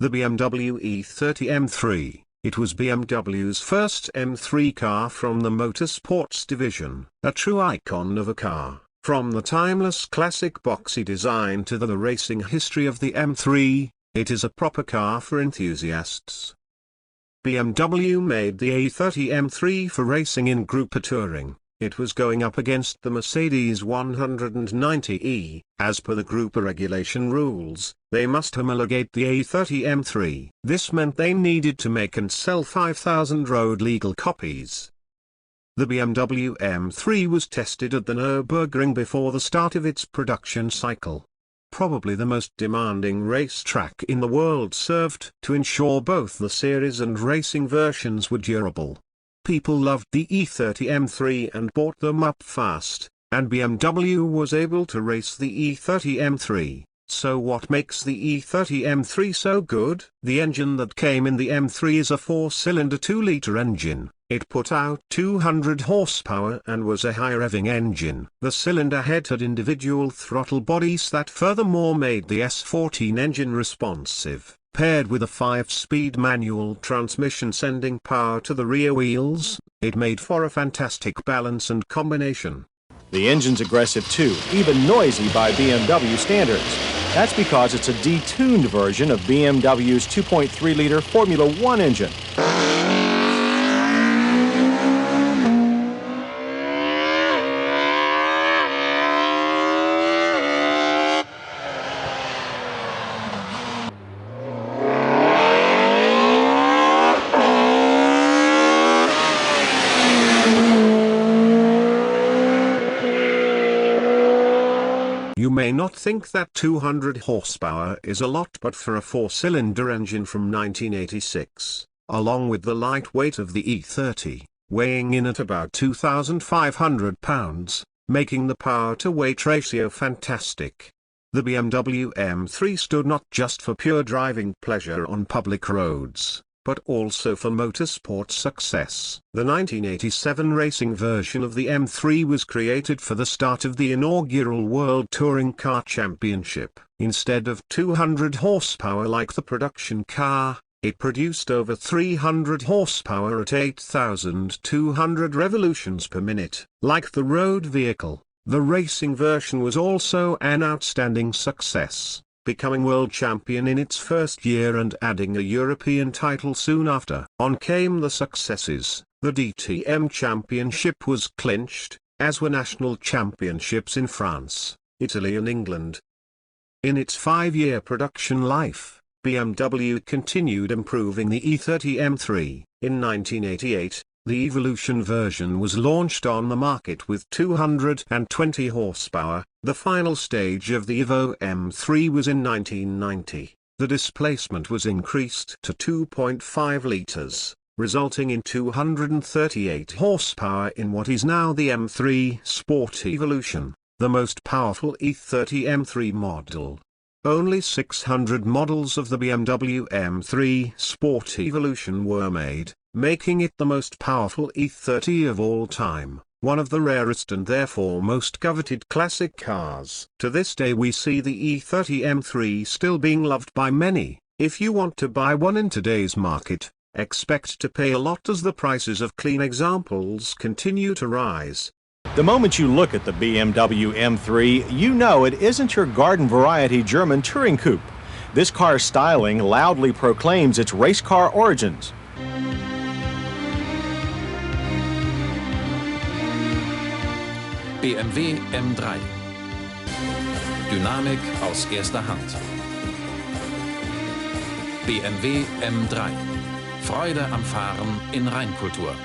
The BMW E30 M3. It was BMW's first M3 car from the motorsports division, a true icon of a car. From the timeless classic boxy design to the racing history of the M3, it is a proper car for enthusiasts. BMW made the E30 M3 for racing in Group Touring. It was going up against the Mercedes 190E. As per the Group regulation rules, they must homologate the E30 M3. This meant they needed to make and sell 5,000 road legal copies. The BMW M3 was tested at the Nürburgring before the start of its production cycle. Probably the most demanding racetrack in the world, served to ensure both the series and racing versions were durable. People loved the E30 M3 and bought them up fast, and BMW was able to race the E30 M3. So what makes the E30 M3 so good? The engine that came in the M3 is a 4-cylinder 2-liter engine. It put out 200 horsepower and was a high-revving engine. The cylinder head had individual throttle bodies that furthermore made the S14 engine responsive. Paired with a 5-speed manual transmission sending power to the rear wheels, it made for a fantastic balance and combination. The engine's aggressive too, even noisy by BMW standards. That's because it's a detuned version of BMW's 2.3-liter Formula One engine. You may not think that 200 horsepower is a lot, but for a 4-cylinder engine from 1986, along with the light weight of the E30, weighing in at about 2,500 pounds, making the power-to-weight ratio fantastic. The BMW M3 stood not just for pure driving pleasure on public roads, but also for motorsport success. The 1987 racing version of the M3 was created for the start of the inaugural World Touring Car Championship. Instead of 200 horsepower like the production car, it produced over 300 horsepower at 8,200 revolutions per minute. Like the road vehicle, the racing version was also an outstanding success, becoming world champion in its first year and adding a European title soon after. On came the successes. The DTM Championship was clinched, as were national championships in France, Italy and England. In its 5-year production life, BMW continued improving the E30 M3. In 1988, the Evolution version was launched on the market with 220 horsepower. The final stage of the Evo M3 was in 1990. The displacement was increased to 2.5 liters, resulting in 238 horsepower in what is now the M3 Sport Evolution, the most powerful E30 M3 model. Only 600 models of the BMW M3 Sport Evolution were made, making it the most powerful E30 of all time, one of the rarest and therefore most coveted classic cars. To this day we see the E30 M3 still being loved by many. If you want to buy one in today's market, expect to pay a lot as the prices of clean examples continue to rise. The moment you look at the BMW M3, you know it isn't your garden variety German touring coupe. This car's styling loudly proclaims its race car origins. BMW M3. Dynamik aus erster Hand. BMW M3. Freude am Fahren in Reinkultur.